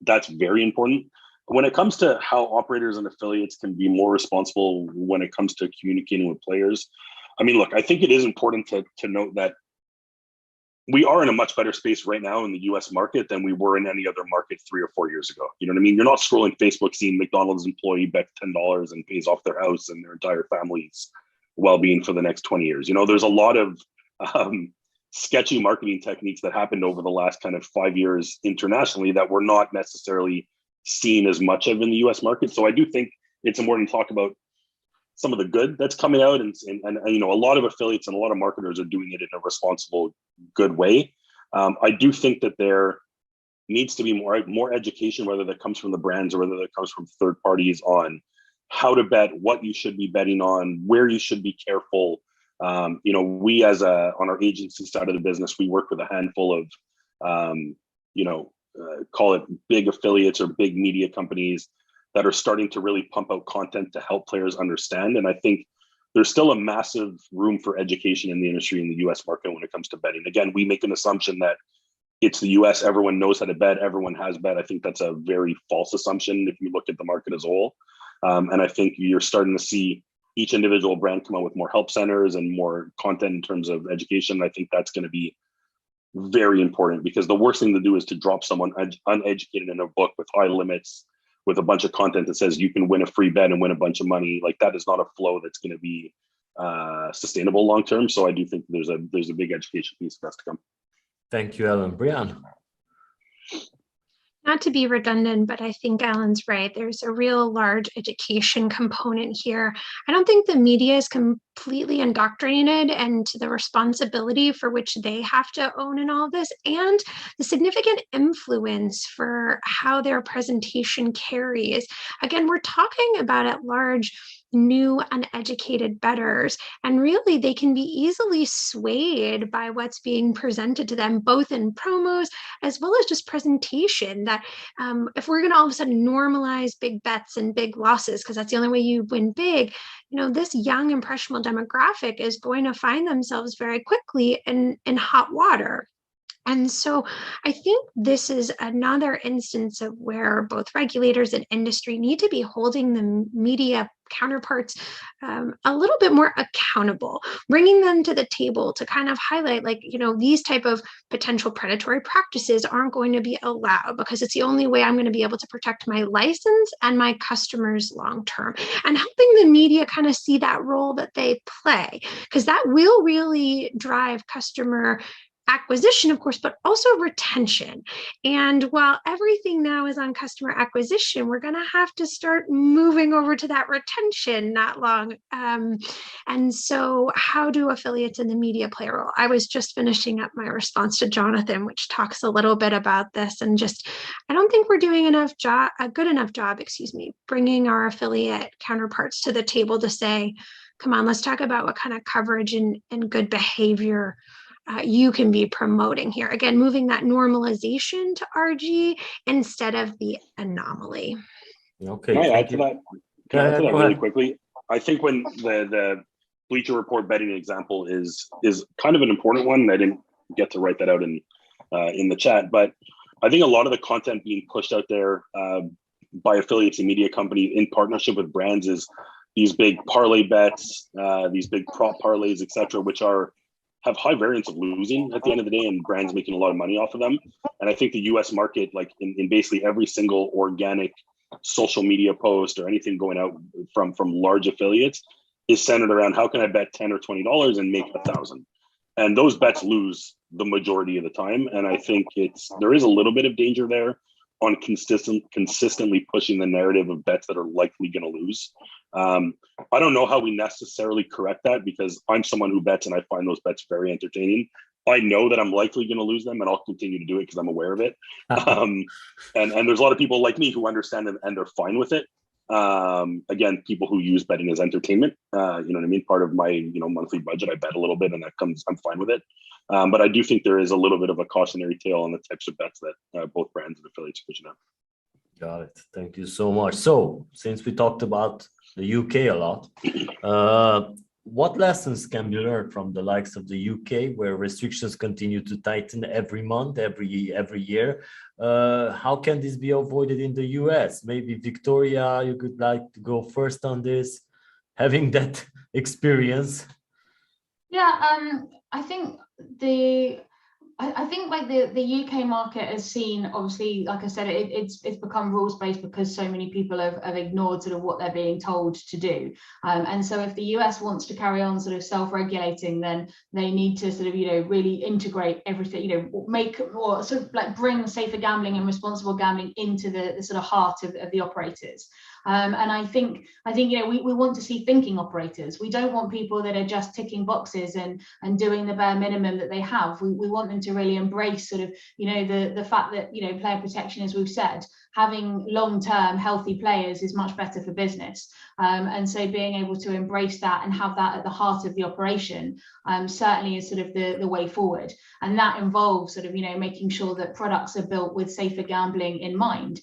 that's very important. When it comes to how operators and affiliates can be more responsible when it comes to communicating with players, I mean, look, I think it is important to note that we are in a much better space right now in the US market than we were in any other market 3 or 4 years ago. You know what I mean? You're not scrolling Facebook seeing McDonald's employee bet $10 and pays off their house and their entire family's well-being for the next 20 years. You know, there's a lot of sketchy marketing techniques that happened over the last kind of 5 years internationally that we're not necessarily seen as much of in the US market. So I do think it's important to talk about some of the good that's coming out, and you know, a lot of affiliates and a lot of marketers are doing it in a responsible, good way. I do think that there needs to be more education, whether that comes from the brands or whether that comes from third parties, on how to bet, what you should be betting on, where you should be careful. You know, we on our agency side of the business, we work with a handful of call it big affiliates or big media companies that are starting to really pump out content to help players understand. And I think there's still a massive room for education in the industry in the US market when it comes to betting. Again, we make an assumption that it's the US, everyone knows how to bet, everyone has bet. I think that's a very false assumption if you look at the market as a whole. And I think you're starting to see each individual brand come out with more help centers and more content in terms of education. I think that's going to be very important, because the worst thing to do is to drop someone uneducated in a book with high limits, with a bunch of content that says you can win a free bet and win a bunch of money. Like, that is not a flow that's going to be sustainable long term. So I do think there's a big education piece that's to come. Thank you, Alan. Brian. Not to be redundant, but I think Alan's right. There's a real large education component here. I don't think the media is completely indoctrinated into the responsibility for which they have to own in all of this, and the significant influence for how their presentation carries. Again, we're talking about at large new uneducated bettors, and really they can be easily swayed by what's being presented to them, both in promos as well as just presentation. That if we're going to all of a sudden normalize big bets and big losses, because that's the only way you win big, you know, this young impressionable demographic is going to find themselves very quickly in hot water. And so I think this is another instance of where both regulators and industry need to be holding the media counterparts a little bit more accountable, bringing them to the table to kind of highlight, like, you know, these type of potential predatory practices aren't going to be allowed, because it's the only way I'm going to be able to protect my license and my customers long term, and helping the media kind of see that role that they play, because that will really drive customer acquisition, of course, but also retention. And while everything now is on customer acquisition, we're going to have to start moving over to that retention not long. And so how do affiliates in the media play a role? I was just finishing up my response to Jonathan, which talks a little bit about this, and just, I don't think we're doing a good enough job, bringing our affiliate counterparts to the table to say, come on, let's talk about what kind of coverage and good behavior you can be promoting here. Again, moving that normalization to RG instead of the anomaly. Okay. Can I add to that? Can I add to that really quickly? I think when the Bleacher Report betting example is kind of an important one. I didn't get to write that out in the chat, but I think a lot of the content being pushed out there by affiliates and media companies in partnership with brands is these big parlay bets, these big prop parlays, etc., which have high variance of losing at the end of the day, and brands making a lot of money off of them. And I think the US market, like in basically every single organic social media post or anything going out from large affiliates, is centered around how can I bet $10 or $20 and make 1,000. and those bets lose the majority of the time. And I think there is a little bit of danger there on consistently pushing the narrative of bets that are likely going to lose. I don't know how we necessarily correct that, because I'm someone who bets and I find those bets very entertaining. I know that I'm likely going to lose them, and I'll continue to do it because I'm aware of it. And there's a lot of people like me who understand it and they're fine with it. Again, people who use betting as entertainment, you know what I mean? Part of my, monthly budget, I bet a little bit, and I'm fine with it. But I do think there is a little bit of a cautionary tale on the types of bets that both brands and affiliates are pushing out. Got it. Thank you so much. So, since we talked about the UK a lot, what lessons can be learned from the likes of the UK, where restrictions continue to tighten every month, every year? How can this be avoided in the US? Maybe Victoria, you could like to go first on this, having that experience. Yeah, I think I think like the UK market has seen, obviously, like I said, it's become rules based because so many people have ignored sort of what they're being told to do. And so if the US wants to carry on sort of self-regulating, then they need to sort of, really integrate everything, make or sort of like bring safer gambling and responsible gambling into the sort of heart of the operators. And I think we want to see thinking operators. We don't want people that are just ticking boxes and doing the bare minimum that they have. We want them to really embrace sort of, the fact that, player protection, as we've said, having long-term healthy players is much better for business. And so being able to embrace that and have that at the heart of the operation certainly is sort of the way forward. And that involves sort of, making sure that products are built with safer gambling in mind.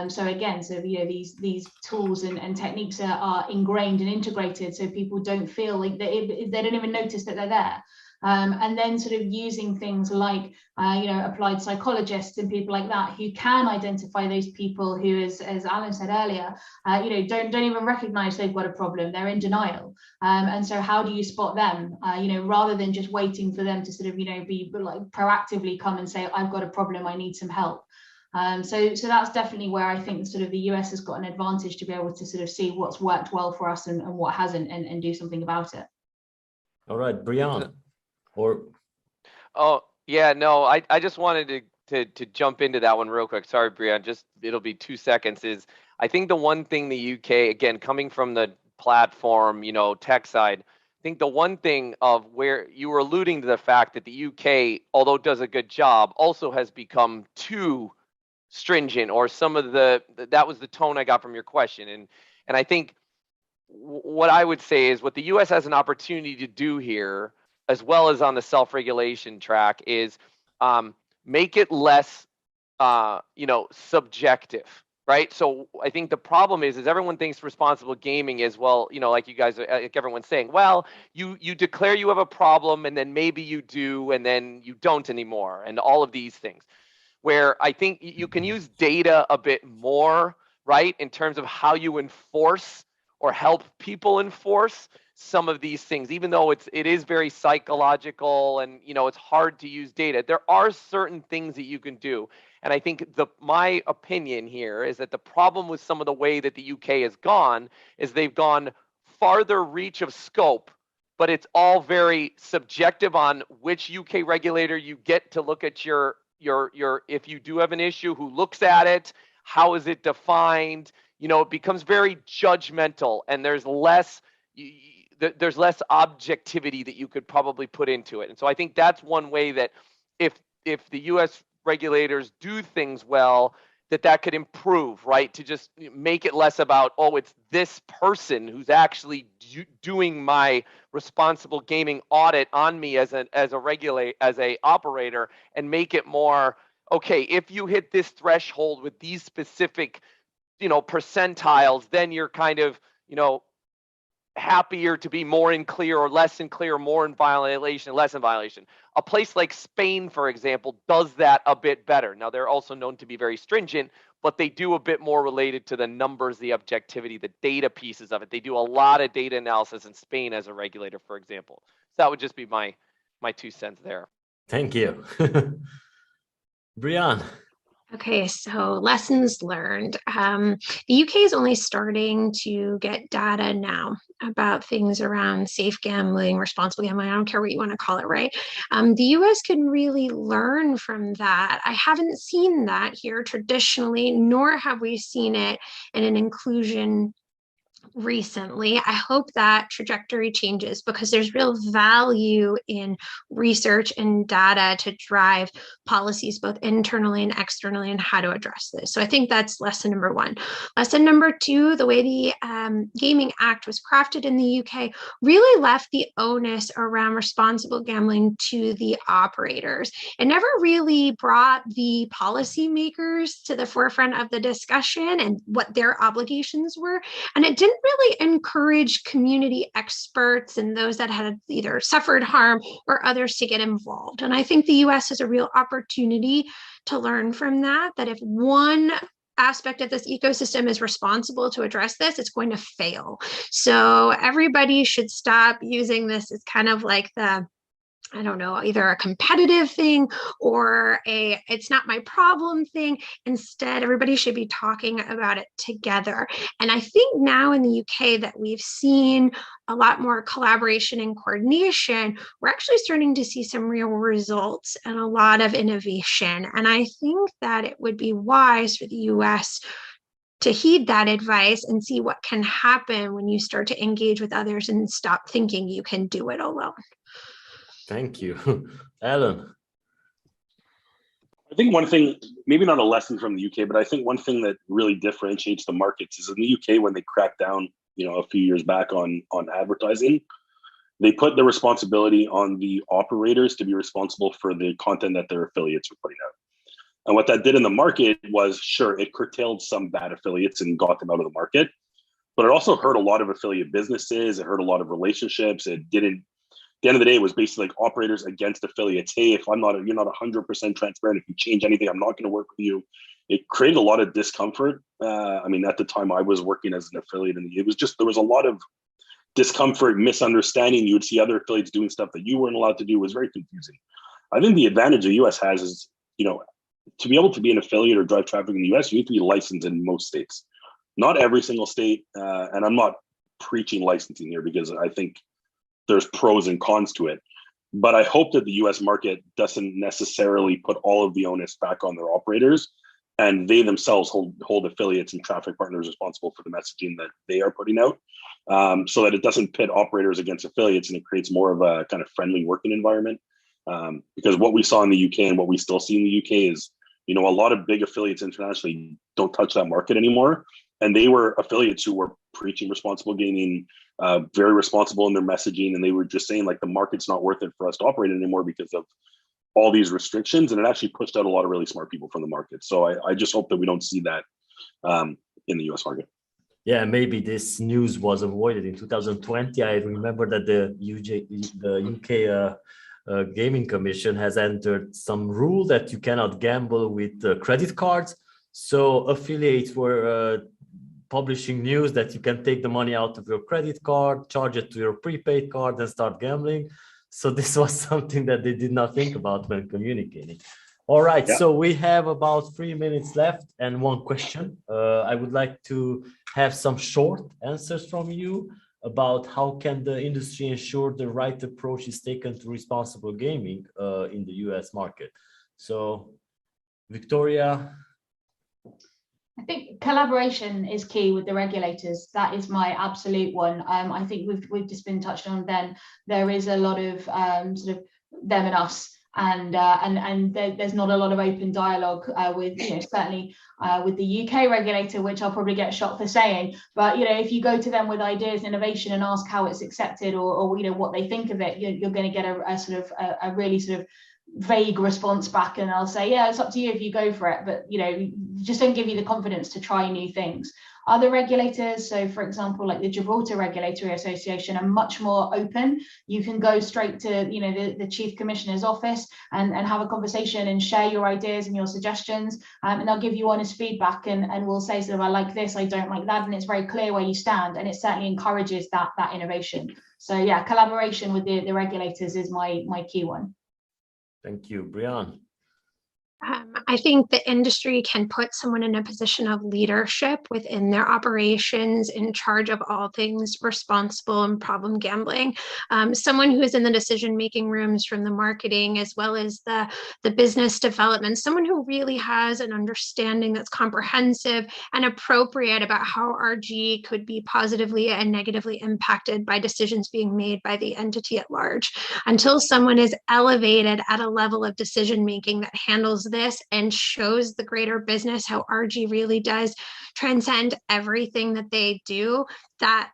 So again, these tools and techniques are ingrained and integrated, so people don't feel like they don't even notice that they're there. And then sort of using things like, applied psychologists and people like that who can identify those people who, as Alan said earlier, don't even recognize they've got a problem. They're in denial. And so how do you spot them, rather than just waiting for them to sort of, be like proactively come and say, I've got a problem, I need some help. So that's definitely where I think sort of the US has got an advantage to be able to sort of see what's worked well for us and what hasn't, and do something about it. All right, Brian. Oh yeah, no, I just wanted to jump into that one real quick. Sorry, Brian, it'll be 2 seconds. Is I think the one thing the UK, again, coming from the platform, tech side, I think the one thing of where you were alluding to the fact that the UK, although does a good job, also has become too stringent, or that was the tone I got from your question. And I think what I would say is what the US has an opportunity to do here, as well as on the self-regulation track, is make it less, subjective, right? So I think the problem is everyone thinks responsible gaming is, well, like you guys, like everyone's saying, well, you declare you have a problem, and then maybe you do, and then you don't anymore, and all of these things. Where I think you can use data a bit more, right, in terms of how you enforce or help people enforce some of these things, even though it is very psychological and it's hard to use data. There are certain things that you can do, and I think my opinion here is that the problem with some of the way that the UK has gone is they've gone farther reach of scope, but it's all very subjective on which UK regulator you get to look at your if you do have an issue, who looks at it, how is it defined. It becomes very judgmental, and there's less objectivity that you could probably put into it. And so I think that's one way that if the US regulators do things well, that could improve, right? To just make it less about, oh, it's this person who's actually doing my responsible gaming audit on me as a operator, and make it more, okay, if you hit this threshold with these specific, percentiles, then you're kind of, happier to be more in clear or less in clear, more in violation, less in violation. A place like Spain, for example, does that a bit better. Now, they're also known to be very stringent, but they do a bit more related to the numbers, the objectivity, the data pieces of it. They do a lot of data analysis in Spain as a regulator, for example. So that would just be my 2 cents there. Thank you. Brian. Okay, so lessons learned. The UK is only starting to get data now about things around safe gambling, responsible gambling. I don't care what you want to call it, right? The US can really learn from that. I haven't seen that here traditionally, nor have we seen it in an inclusion recently. I hope that trajectory changes because there's real value in research and data to drive policies both internally and externally and how to address this. So I think that's lesson number one. Lesson number two, the way the Gaming Act was crafted in the UK really left the onus around responsible gambling to the operators. It never really brought the policymakers to the forefront of the discussion and what their obligations were. And it didn't really encourage community experts and those that had either suffered harm or others to get involved. And I think the US has a real opportunity to learn from that, that if one aspect of this ecosystem is responsible to address this, it's going to fail. So everybody should stop using this as kind of like the, I don't know, either a competitive thing or a it's not my problem thing. Instead, everybody should be talking about it together. And I think now in the UK that we've seen a lot more collaboration and coordination, we're actually starting to see some real results and a lot of innovation. And I think that it would be wise for the US to heed that advice and see what can happen when you start to engage with others and stop thinking you can do it alone. Thank you. Alan. I think one thing, maybe not a lesson from the UK, but I think one thing that really differentiates the markets is in the UK when they cracked down, a few years back on advertising, they put the responsibility on the operators to be responsible for the content that their affiliates were putting out. And what that did in the market was, sure, it curtailed some bad affiliates and got them out of the market, but it also hurt a lot of affiliate businesses. It hurt a lot of relationships. It didn't. At the end of the day, it was basically like operators against affiliates. Hey, if you're not 100% transparent, if you change anything, I'm not going to work with you. It created a lot of discomfort. At the time I was working as an affiliate, and there was a lot of discomfort, misunderstanding. You would see other affiliates doing stuff that you weren't allowed to do. It was very confusing. I think the advantage the US has is, to be able to be an affiliate or drive traffic in the US, you need to be licensed in most states. Not every single state, and I'm not preaching licensing here because I think there's pros and cons to it. But I hope that the US market doesn't necessarily put all of the onus back on their operators, and they themselves hold affiliates and traffic partners responsible for the messaging that they are putting out, so that it doesn't pit operators against affiliates and it creates more of a kind of friendly working environment. Because what we saw in the UK and what we still see in the UK is, a lot of big affiliates internationally don't touch that market anymore. And they were affiliates who were preaching responsible gaming, very responsible in their messaging. And they were just saying, like, the market's not worth it for us to operate anymore because of all these restrictions. And it actually pushed out a lot of really smart people from the market. So I just hope that we don't see that in the US market. Yeah, maybe this news was avoided in 2020. I remember that the UK Gaming Commission has entered some rule that you cannot gamble with credit cards. So affiliates were publishing news that you can take the money out of your credit card, charge it to your prepaid card, and start gambling. So this was something that they did not think about when communicating. All right, yeah. So we have about 3 minutes left and one question. I would like to have some short answers from you about how can the industry ensure the right approach is taken to responsible gaming in the US market. So, Victoria. I think collaboration is key with the regulators. That is my absolute one. I think we've just been touched on. Then there is a lot of sort of them and us, and there's not a lot of open dialogue with certainly with the UK regulator, which I'll probably get shot for saying. But if you go to them with ideas, innovation, and ask how it's accepted or what they think of it, you're going to get a sort of a really sort of vague response back, and I'll say, yeah, it's up to you if you go for it, but just don't give you the confidence to try new things. Other regulators, so for example, like the Gibraltar Regulatory Association, are much more open. You can go straight to the Chief Commissioner's office and have a conversation and share your ideas and your suggestions, and they'll give you honest feedback and will say sort of, I like this, I don't like that, and it's very clear where you stand, and it certainly encourages that innovation. So yeah, collaboration with the regulators is my key one. Thank you, Brian. I think the industry can put someone in a position of leadership within their operations in charge of all things responsible and problem gambling. Someone who is in the decision-making rooms from the marketing as well as the business development, someone who really has an understanding that's comprehensive and appropriate about how RG could be positively and negatively impacted by decisions being made by the entity at large. Until someone is elevated at a level of decision-making that handles this and shows the greater business how RG really does transcend everything that they do, that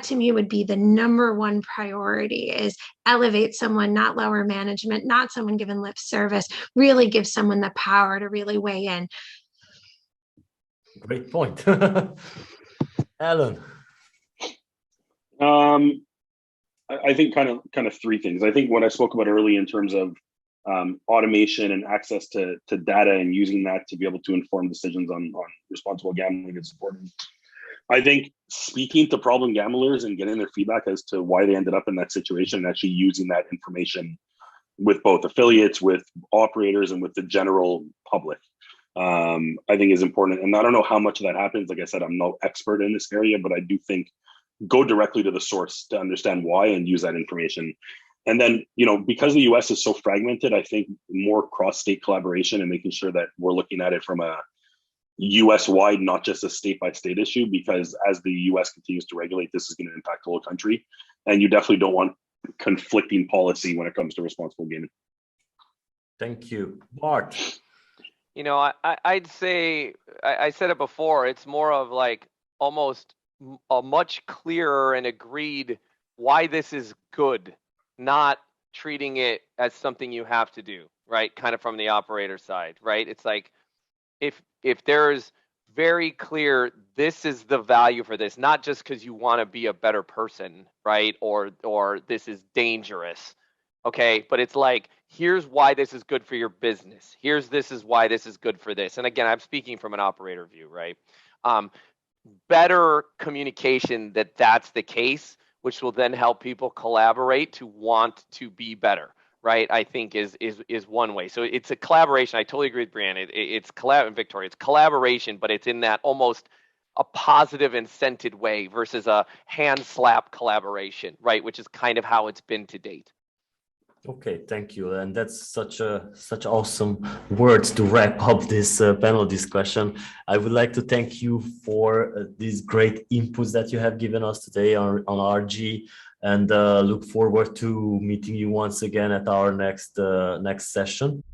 to me would be the number one priority, is elevate someone, not lower management, not someone given lip service, really give someone the power to really weigh in. Great point. Alan. I think kind of three things. I think what I spoke about earlier in terms of automation and access to data and using that to be able to inform decisions on responsible gambling is important. I think speaking to problem gamblers and getting their feedback as to why they ended up in that situation and actually using that information with both affiliates, with operators, and with the general public, I think is important. And I don't know how much of that happens. Like I said, I'm no expert in this area, but I do think go directly to the source to understand why and use that information. And then, because the US is so fragmented, I think more cross-state collaboration and making sure that we're looking at it from a US-wide, not just a state-by-state issue, because as the US continues to regulate, this is going to impact the whole country. And you definitely don't want conflicting policy when it comes to responsible gaming. Thank you. Bart. I'd say, I said it before, it's more of like almost a much clearer and agreed why this is good, not treating it as something you have to do, right? Kind of from the operator side, right? It's like if there's very clear, this is the value for this, not just because you want to be a better person, right? Or this is dangerous, okay? But it's like, here's why this is good for your business. This is why this is good for this. And again, I'm speaking from an operator view, right? Better communication that's the case, which will then help people collaborate to want to be better, right? I think is one way. So it's a collaboration. I totally agree with Brianna. It's Victoria. It's collaboration, but it's in that almost a positive incented way versus a hand slap collaboration, right? Which is kind of how it's been to date. Okay, thank you. And that's such awesome words to wrap up this panel discussion. I would like to thank you for these great inputs that you have given us today on RG, and look forward to meeting you once again at our next session.